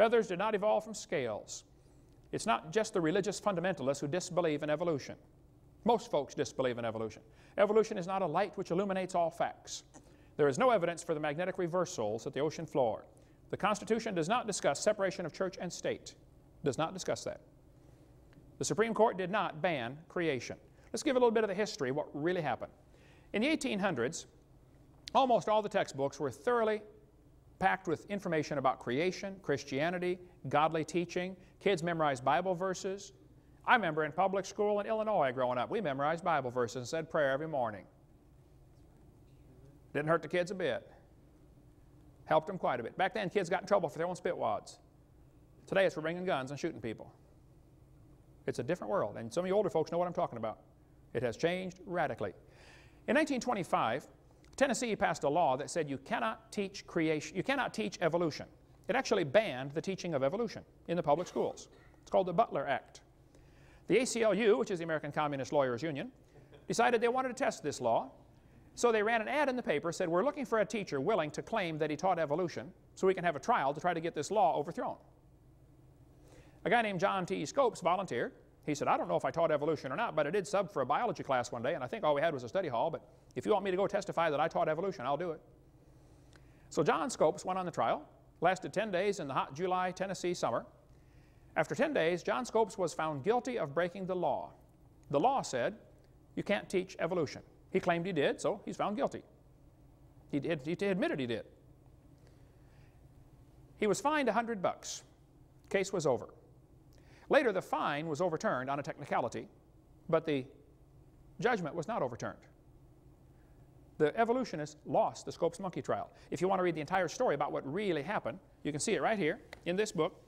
Feathers did not evolve from scales. It's not just the religious fundamentalists who disbelieve in evolution. Most folks disbelieve in evolution. Evolution is not a light which illuminates all facts. There is no evidence for the magnetic reversals at the ocean floor. The Constitution does not discuss separation of church and state. Does not discuss that. The Supreme Court did not ban creation. Let's give a little bit of the history of what really happened. In the 1800s, almost all the textbooks were thoroughly packed with information about creation, Christianity, godly teaching. Kids memorized Bible verses. I remember in public school in Illinois growing up, we memorized Bible verses and said prayer every morning. Didn't hurt the kids a bit. Helped them quite a bit. Back then, kids got in trouble for their own spitwads. Today, it's for bringing guns and shooting people. It's a different world, and some of you older folks know what I'm talking about. It has changed radically. In 1925, Tennessee passed a law that said you cannot teach creation, you cannot teach evolution. It actually banned the teaching of evolution in the public schools. It's called the Butler Act. The ACLU, which is the American Communist Lawyers Union, decided they wanted to test this law. So they ran an ad in the paper, said, we're looking for a teacher willing to claim that he taught evolution so we can have a trial to try to get this law overthrown. A guy named John T. Scopes volunteered. He said, I don't know if I taught evolution or not, but I did sub for a biology class one day, and I think all we had was a study hall, but if you want me to go testify that I taught evolution, I'll do it. So John Scopes went on the trial, lasted 10 days in the hot July, Tennessee summer. After 10 days, John Scopes was found guilty of breaking the law. The law said, you can't teach evolution. He claimed he did, so he's found guilty. He admitted he did. He was fined $100. Case was over. Later, the fine was overturned on a technicality, but the judgment was not overturned. The evolutionists lost the Scopes monkey trial. If you want to read the entire story about what really happened, you can see it right here in this book,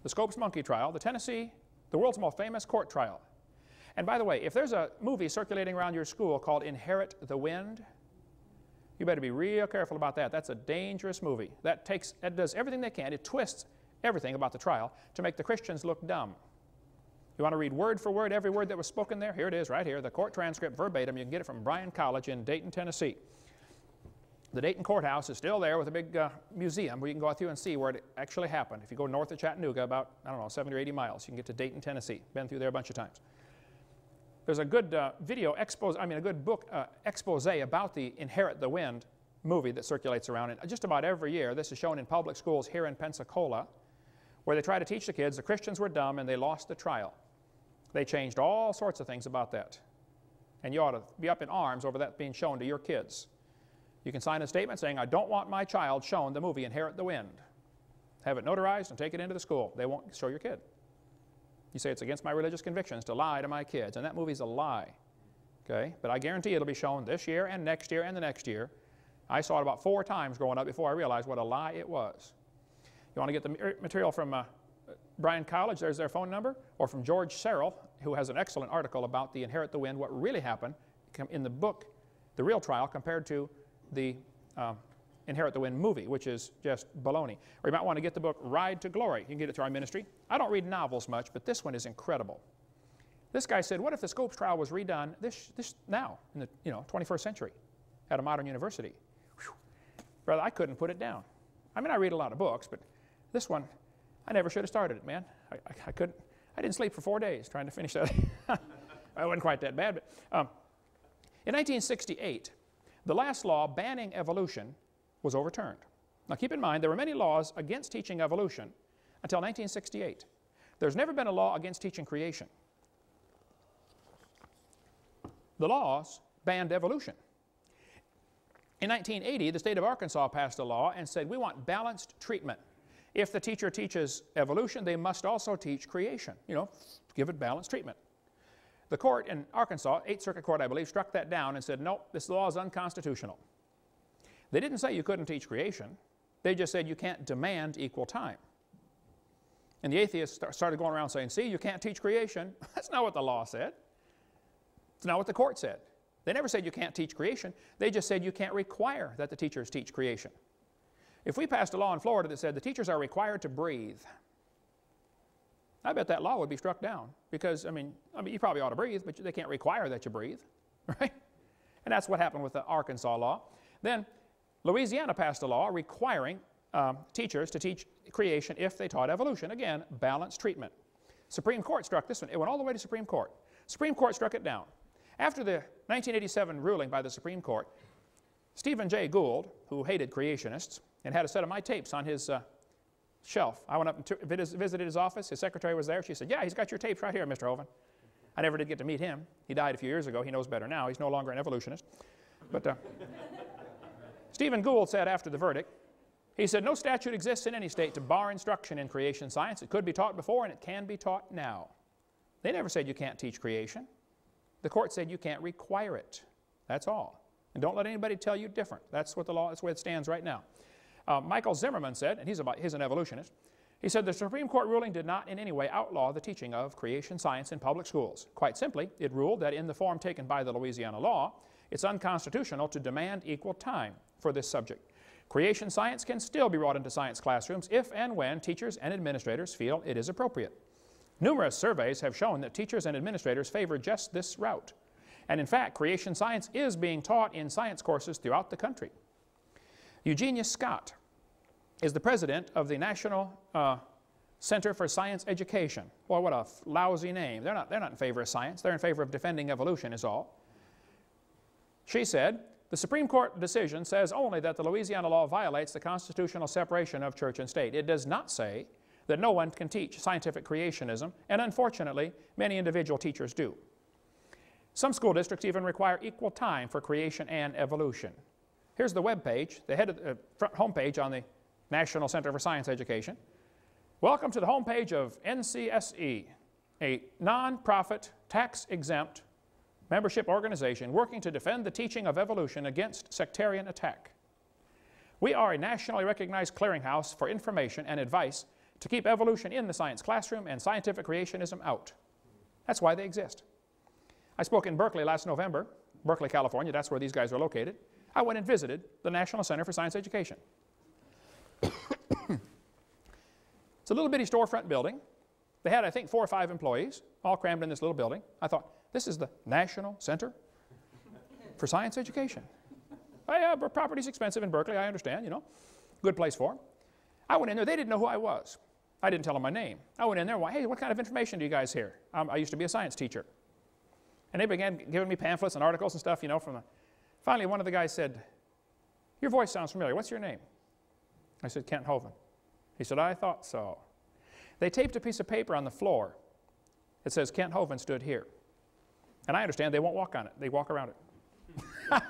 The Scopes monkey trial, the world's most famous court trial. And by the way, if there's a movie circulating around your school called Inherit the Wind, you better be real careful about that. That's a dangerous movie. That does everything they can. It twists everything about the trial to make the Christians look dumb. You want to read word for word every word that was spoken there? Here it is right here, the court transcript verbatim. You can get it from Bryan College in Dayton, Tennessee. The Dayton courthouse is still there with a big museum where you can go out through and see where it actually happened. If you go north of Chattanooga about, I don't know, 70 or 80 miles, you can get to Dayton, Tennessee. Been through there a bunch of times. There's a good a good book expose about the Inherit the Wind movie that circulates around. And just about every year, this is shown in public schools here in Pensacola, where they try to teach the kids the Christians were dumb and they lost the trial. They changed all sorts of things about that. And you ought to be up in arms over that being shown to your kids. You can sign a statement saying, I don't want my child shown the movie Inherit the Wind. Have it notarized and take it into the school. They won't show your kid. You say it's against my religious convictions to lie to my kids, and that movie's a lie. Okay? But I guarantee it'll be shown this year and next year and the next year. I saw it about 4 times growing up before I realized what a lie it was. You want to get the material from Bryan College, there's their phone number, or from George Serrell, who has an excellent article about the Inherit the Wind, what really happened in the book, The Real Trial, compared to the Inherit the Wind movie, which is just baloney. Or you might want to get the book Ride to Glory. You can get it through our ministry. I don't read novels much, but this one is incredible. This guy said, what if the Scopes trial was redone now, in the 21st century, at a modern university? Whew. Brother, I couldn't put it down. I mean, I read a lot of books, but this one, I never should have started it, man. I couldn't. I didn't sleep for 4 days trying to finish that. I wasn't quite that bad, but in 1968, the last law banning evolution was overturned. Now keep in mind, there were many laws against teaching evolution until 1968. There's never been a law against teaching creation. The laws banned evolution. In 1980, the state of Arkansas passed a law and said, we want balanced treatment. If the teacher teaches evolution, they must also teach creation. Give it balanced treatment. The court in Arkansas, 8th Circuit Court, I believe, struck that down and said, nope, this law is unconstitutional. They didn't say you couldn't teach creation. They just said you can't demand equal time. And the atheists started going around saying, see, you can't teach creation. That's not what the law said. It's not what the court said. They never said you can't teach creation. They just said you can't require that the teachers teach creation. If we passed a law in Florida that said the teachers are required to breathe, I bet that law would be struck down because, I mean, you probably ought to breathe, but they can't require that you breathe, right? And that's what happened with the Arkansas law. Then Louisiana passed a law requiring teachers to teach creation if they taught evolution. Again, balanced treatment. Supreme Court struck this one. It went all the way to Supreme Court. Supreme Court struck it down. After the 1987 ruling by the Supreme Court, Stephen Jay Gould, who hated creationists and had a set of my tapes on his shelf. I went up and visited his office. His secretary was there. She said, yeah, he's got your tapes right here, Mr. Hovind. I never did get to meet him. He died a few years ago. He knows better now. He's no longer an evolutionist. But Stephen Gould said after the verdict, he said, no statute exists in any state to bar instruction in creation science. It could be taught before and it can be taught now. They never said you can't teach creation. The court said you can't require it. That's all. And don't let anybody tell you different. That's what the law, that's where it stands right now. Michael Zimmerman said, and he's an evolutionist, he said the Supreme Court ruling did not in any way outlaw the teaching of creation science in public schools. Quite simply, it ruled that in the form taken by the Louisiana law, it's unconstitutional to demand equal time for this subject. Creation science can still be brought into science classrooms if and when teachers and administrators feel it is appropriate. Numerous surveys have shown that teachers and administrators favor just this route. And in fact, creation science is being taught in science courses throughout the country. Eugenia Scott is the president of the National Center for Science Education. Well, what a lousy name. They're not in favor of science. They're in favor of defending evolution is all. She said, the Supreme Court decision says only that the Louisiana law violates the constitutional separation of church and state. It does not say that no one can teach scientific creationism, and unfortunately, many individual teachers do. Some school districts even require equal time for creation and evolution. Here's the web page, the head of the front home page on the National Center for Science Education. Welcome to the home page of NCSE, a non-profit, tax-exempt membership organization working to defend the teaching of evolution against sectarian attack. We are a nationally recognized clearinghouse for information and advice to keep evolution in the science classroom and scientific creationism out. That's why they exist. I spoke in Berkeley last November, Berkeley, California. That's where these guys are located. I went and visited the National Center for Science Education. It's a little bitty storefront building. They had, I think, 4 or 5 employees, all crammed in this little building. I thought, this is the National Center for Science Education. Oh, yeah, but property's expensive in Berkeley, I understand, you know. Good place for them. I went in there. They didn't know who I was. I didn't tell them my name. I went in there and went, hey, what kind of information do you guys hear? I used to be a science teacher. And they began giving me pamphlets and articles and stuff, you know, Finally, one of the guys said, your voice sounds familiar. What's your name? I said, Kent Hovind. He said, I thought so. They taped a piece of paper on the floor. It says, Kent Hovind stood here. And I understand they won't walk on it. They walk around it.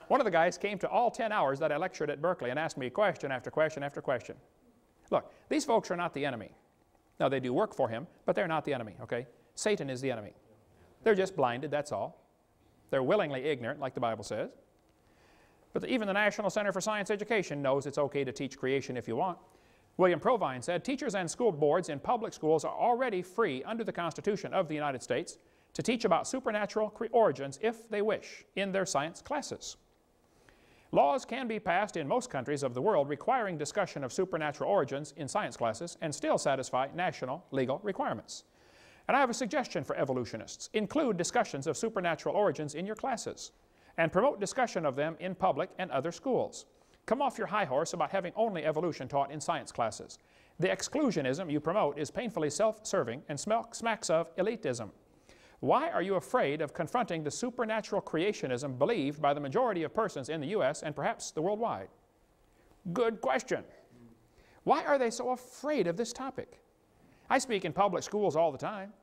One of the guys came to all 10 hours that I lectured at Berkeley and asked me question after question after question. Look, these folks are not the enemy. Now, they do work for him, but they're not the enemy, okay? Satan is the enemy. They're just blinded, that's all. They're willingly ignorant, like the Bible says. But even the National Center for Science Education knows it's okay to teach creation if you want. William Provine said, teachers and school boards in public schools are already free under the Constitution of the United States to teach about supernatural origins if they wish in their science classes. Laws can be passed in most countries of the world requiring discussion of supernatural origins in science classes and still satisfy national legal requirements. And I have a suggestion for evolutionists. Include discussions of supernatural origins in your classes and promote discussion of them in public and other schools. Come off your high horse about having only evolution taught in science classes. The exclusionism you promote is painfully self-serving and smacks of elitism. Why are you afraid of confronting the supernatural creationism believed by the majority of persons in the U.S. and perhaps the worldwide? Good question. Why are they so afraid of this topic? I speak in public schools all the time.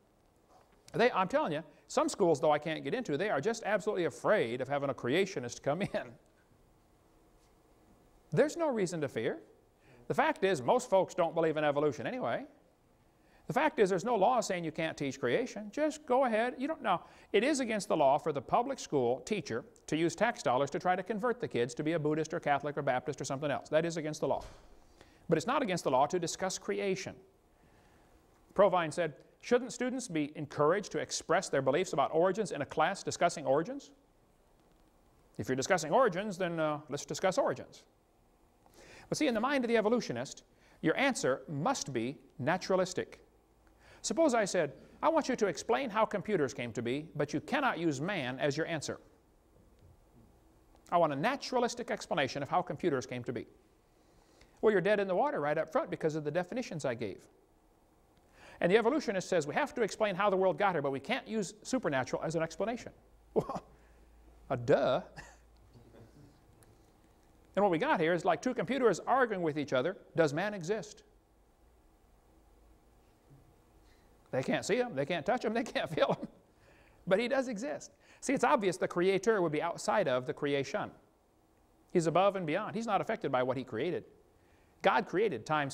I'm telling you, some schools, though I can't get into, they are just absolutely afraid of having a creationist come in. There's no reason to fear. The fact is, most folks don't believe in evolution anyway. The fact is, there's no law saying you can't teach creation. Just go ahead. You don't know. It is against the law for the public school teacher to use tax dollars to try to convert the kids to be a Buddhist or Catholic or Baptist or something else. That is against the law. But it's not against the law to discuss creation. Provine said, shouldn't students be encouraged to express their beliefs about origins in a class discussing origins? If you're discussing origins, then let's discuss origins. But see, in the mind of the evolutionist, your answer must be naturalistic. Suppose I said, I want you to explain how computers came to be, but you cannot use man as your answer. I want a naturalistic explanation of how computers came to be. Well, you're dead in the water right up front because of the definitions I gave. And the evolutionist says we have to explain how the world got here, but we can't use supernatural as an explanation. Well, duh. And what we got here is like two computers arguing with each other. Does man exist? They can't see him, they can't touch him, they can't feel him. But he does exist. See, it's obvious the Creator would be outside of the creation. He's above and beyond. He's not affected by what he created. God created time,